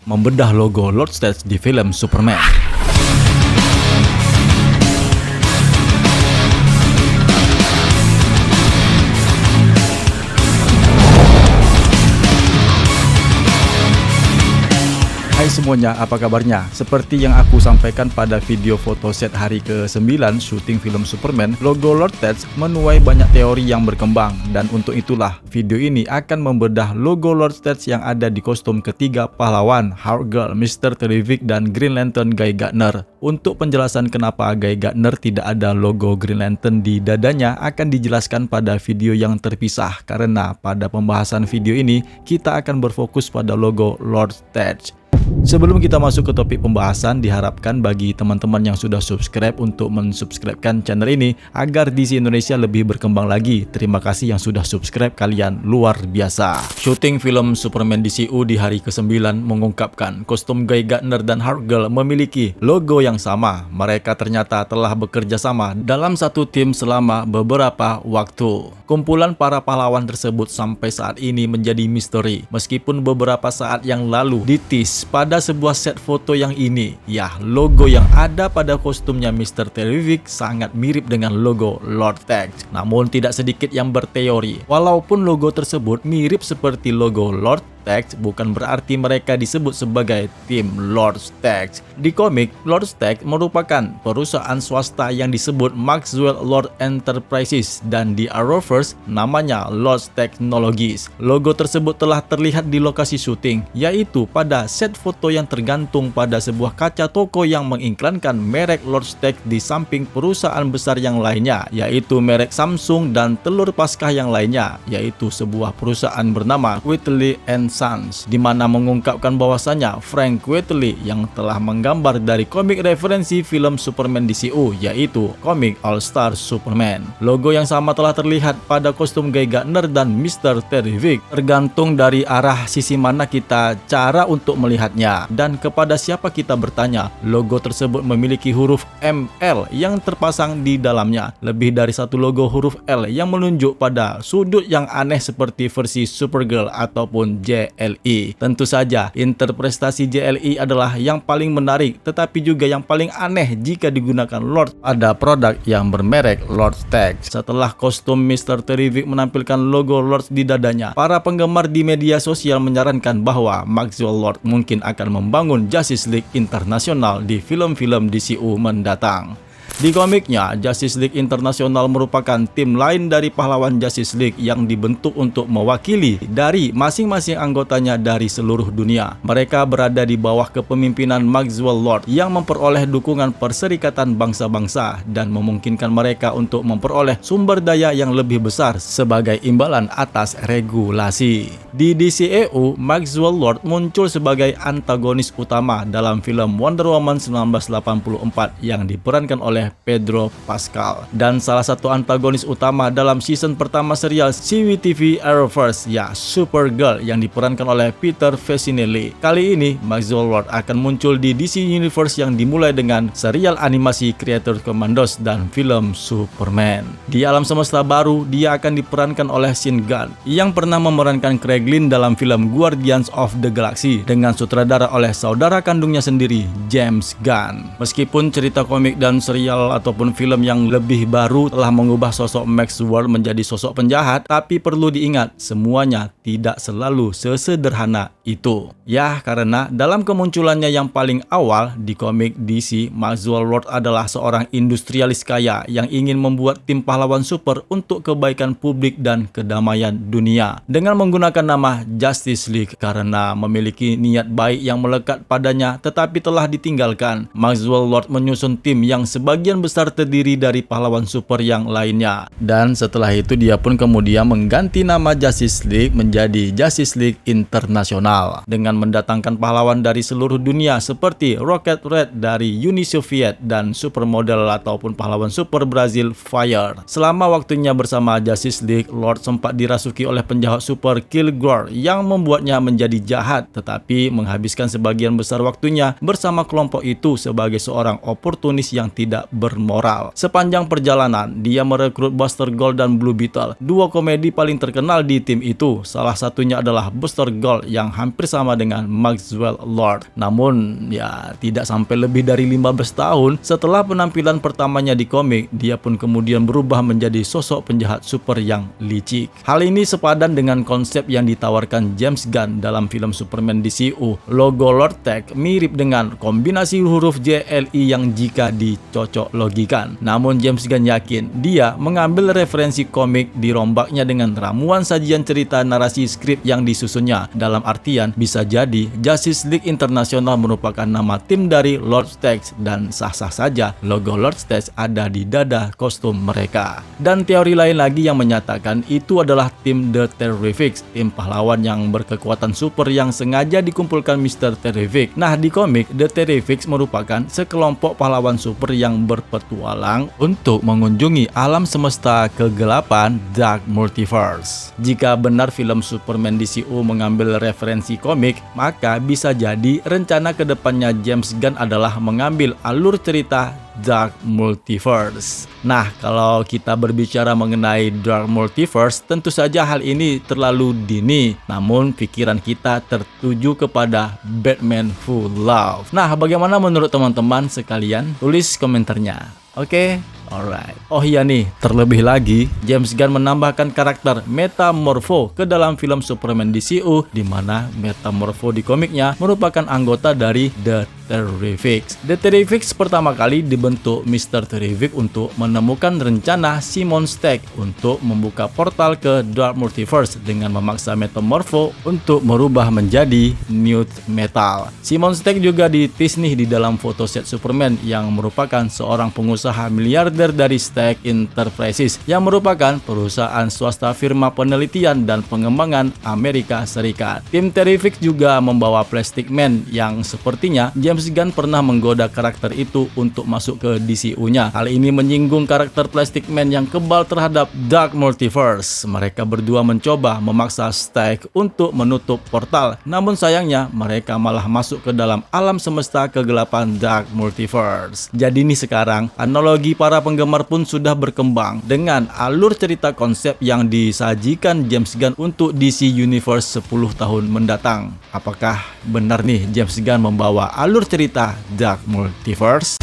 membedah logo Lord Stage di film Superman. Hai semuanya, apa kabarnya? Seperti yang aku sampaikan pada video foto set hari ke-9 syuting film Superman, logo Lord Stage menuai banyak teori yang berkembang. Dan untuk itulah, video ini akan membedah logo Lord Stage yang ada di kostum ketiga pahlawan, Hawkgirl, Mr. Terrific, dan Green Lantern Guy Gardner. Untuk penjelasan kenapa Guy Gardner tidak ada logo Green Lantern di dadanya akan dijelaskan pada video yang terpisah. Karena pada pembahasan video ini, kita akan berfokus pada logo Lord Stage. Sebelum kita masuk ke topik pembahasan, diharapkan bagi teman-teman yang sudah subscribe untuk mensubscribekan channel ini agar DC Indonesia lebih berkembang lagi. Terima kasih yang sudah subscribe, kalian luar biasa. Syuting film Superman DCU di hari ke-9 mengungkapkan kostum Guy Gardner dan Hawkgirl memiliki logo yang sama. Mereka ternyata telah bekerja sama dalam satu tim selama beberapa waktu. Kumpulan para pahlawan tersebut sampai saat ini menjadi misteri. Meskipun beberapa saat yang lalu ditis pada sebuah set foto yang ini, ya, logo yang ada pada kostumnya Mr. Terrific sangat mirip dengan logo Lord Stage. Namun tidak sedikit yang berteori, walaupun logo tersebut mirip seperti logo Lord Stage, bukan berarti mereka disebut sebagai tim Lord Stage. Di komik, Lord Stage merupakan perusahaan swasta yang disebut Maxwell Lord Enterprises, dan di Arrowverse namanya Lord Technologies. Logo tersebut telah terlihat di lokasi syuting, yaitu pada set foto yang tergantung pada sebuah kaca toko yang mengiklankan merek Lord Stage di samping perusahaan besar yang lainnya, yaitu merek Samsung dan telur Paskah yang lainnya, yaitu sebuah perusahaan bernama Whitley & Sons, di mana mengungkapkan bahwasanya Frank Whiteley yang telah menggambar dari komik referensi film Superman DCU, yaitu komik All Star Superman. Logo yang sama telah terlihat pada kostum Guy Gardner dan Mr. Terrific, tergantung dari arah sisi mana kita cara untuk melihatnya dan kepada siapa kita bertanya. Logo tersebut memiliki huruf ML yang terpasang di dalamnya. Lebih dari satu logo huruf L yang menunjuk pada sudut yang aneh seperti versi Supergirl ataupun JLE. Tentu saja, interpretasi JLE adalah yang paling menarik, tetapi juga yang paling aneh jika digunakan Lord pada produk yang bermerek Lord Stage. Setelah kostum Mr. Terrific menampilkan logo Lord di dadanya, para penggemar di media sosial menyarankan bahwa Maxwell Lord mungkin akan membangun Justice League Internasional di film-film DCU mendatang. Di komiknya, Justice League Internasional merupakan tim lain dari pahlawan Justice League yang dibentuk untuk mewakili dari masing-masing anggotanya dari seluruh dunia. Mereka berada di bawah kepemimpinan Maxwell Lord yang memperoleh dukungan Perserikatan Bangsa-Bangsa dan memungkinkan mereka untuk memperoleh sumber daya yang lebih besar sebagai imbalan atas regulasi. Di DCEU, Maxwell Lord muncul sebagai antagonis utama dalam film Wonder Woman 1984 yang diperankan oleh Pedro Pascal, dan salah satu antagonis utama dalam season pertama serial CW Arrowverse, ya, Supergirl yang diperankan oleh Peter Facinelli. Kali ini Maxwell Lord akan muncul di DC Universe yang dimulai dengan serial animasi Creator Commandos dan film Superman. Di alam semesta baru, dia akan diperankan oleh Sean Gunn yang pernah memerankan Kraglin dalam film Guardians of the Galaxy dengan sutradara oleh saudara kandungnya sendiri, James Gunn. Meskipun cerita komik dan serial ataupun film yang lebih baru telah mengubah sosok Maxwell menjadi sosok penjahat, tapi perlu diingat, semuanya tidak selalu sesederhana itu. Ya, karena dalam kemunculannya yang paling awal di komik DC, Maxwell Lord adalah seorang industrialis kaya yang ingin membuat tim pahlawan super untuk kebaikan publik dan kedamaian dunia dengan menggunakan nama Justice League. Karena memiliki niat baik yang melekat padanya tetapi telah ditinggalkan, Maxwell Lord menyusun tim yang sebagian besar terdiri dari pahlawan super yang lainnya. Dan setelah itu dia pun kemudian mengganti nama Justice League menjadi Justice League Internasional dengan mendatangkan pahlawan dari seluruh dunia seperti Rocket Red dari Uni Soviet dan supermodel ataupun pahlawan super Brazil Fire. Selama waktunya bersama Justice League, Lord sempat dirasuki oleh penjahat super Kilgore yang membuatnya menjadi jahat, tetapi menghabiskan sebagian besar waktunya bersama kelompok itu sebagai seorang oportunis yang tidak bermoral. Sepanjang perjalanan, dia merekrut Buster Gold dan Blue Beetle, dua komedi paling terkenal di tim itu. Salah satunya adalah Buster Gold yang hampir sama dengan Maxwell Lord. Namun, ya tidak sampai lebih dari 15 tahun setelah penampilan pertamanya di komik, dia pun kemudian berubah menjadi sosok penjahat super yang licik. Hal ini sepadan dengan konsep yang ditawarkan James Gunn dalam film Superman DCU. Logo Lord Tech mirip dengan kombinasi huruf JLI yang jika dicocok logikan. Namun James Gunn yakin dia mengambil referensi komik dirombaknya dengan ramuan sajian cerita narasi skrip yang disusunnya. Dalam artian bisa jadi Justice League International merupakan nama tim dari Lord Tech dan sah-sah saja logo Lord Tech ada di dada kostum mereka. Dan teori lain lagi yang menyatakan itu adalah tim The Terrifics, tim pahlawan yang berkekuatan super yang sengaja dikumpulkan Mr. Terrific. Nah, di komik The Terrifics merupakan sekelompok pahlawan super yang berpetualang untuk mengunjungi alam semesta kegelapan Dark Multiverse. Jika benar film Superman DCU mengambil referensi komik, maka bisa jadi rencana kedepannya James Gunn adalah mengambil alur cerita Dark Multiverse. Nah, kalau kita berbicara mengenai Dark Multiverse, tentu saja hal ini terlalu dini. Namun pikiran kita tertuju kepada Batman Full Love. Nah, bagaimana menurut teman-teman sekalian? Tulis komentarnya. Oke? Alright. Oh iya nih, terlebih lagi James Gunn menambahkan karakter Metamorpho ke dalam film Superman DCU, di mana Metamorpho di komiknya merupakan anggota dari The Terrifics. The Terrifics pertama kali dibentuk Mr. Terrific untuk menemukan rencana Simon Stagg untuk membuka portal ke Dark Multiverse dengan memaksa Metamorpho untuk merubah menjadi Newt Metal. Simon Stagg juga ditis nih di dalam foto set Superman yang merupakan seorang pengusaha miliarder dari Stagg Enterprises yang merupakan perusahaan swasta firma penelitian dan pengembangan Amerika Serikat. Tim Terrific juga membawa Plastic Man yang sepertinya James Gunn pernah menggoda karakter itu untuk masuk ke DCU-nya. Hal ini menyinggung karakter Plastic Man yang kebal terhadap Dark Multiverse. Mereka berdua mencoba memaksa Stagg untuk menutup portal, namun sayangnya mereka malah masuk ke dalam alam semesta kegelapan Dark Multiverse. Jadi nih sekarang analogi para penggemar pun sudah berkembang dengan alur cerita konsep yang disajikan James Gunn untuk DC Universe 10 tahun mendatang. Apakah benar nih James Gunn membawa alur cerita Dark Multiverse?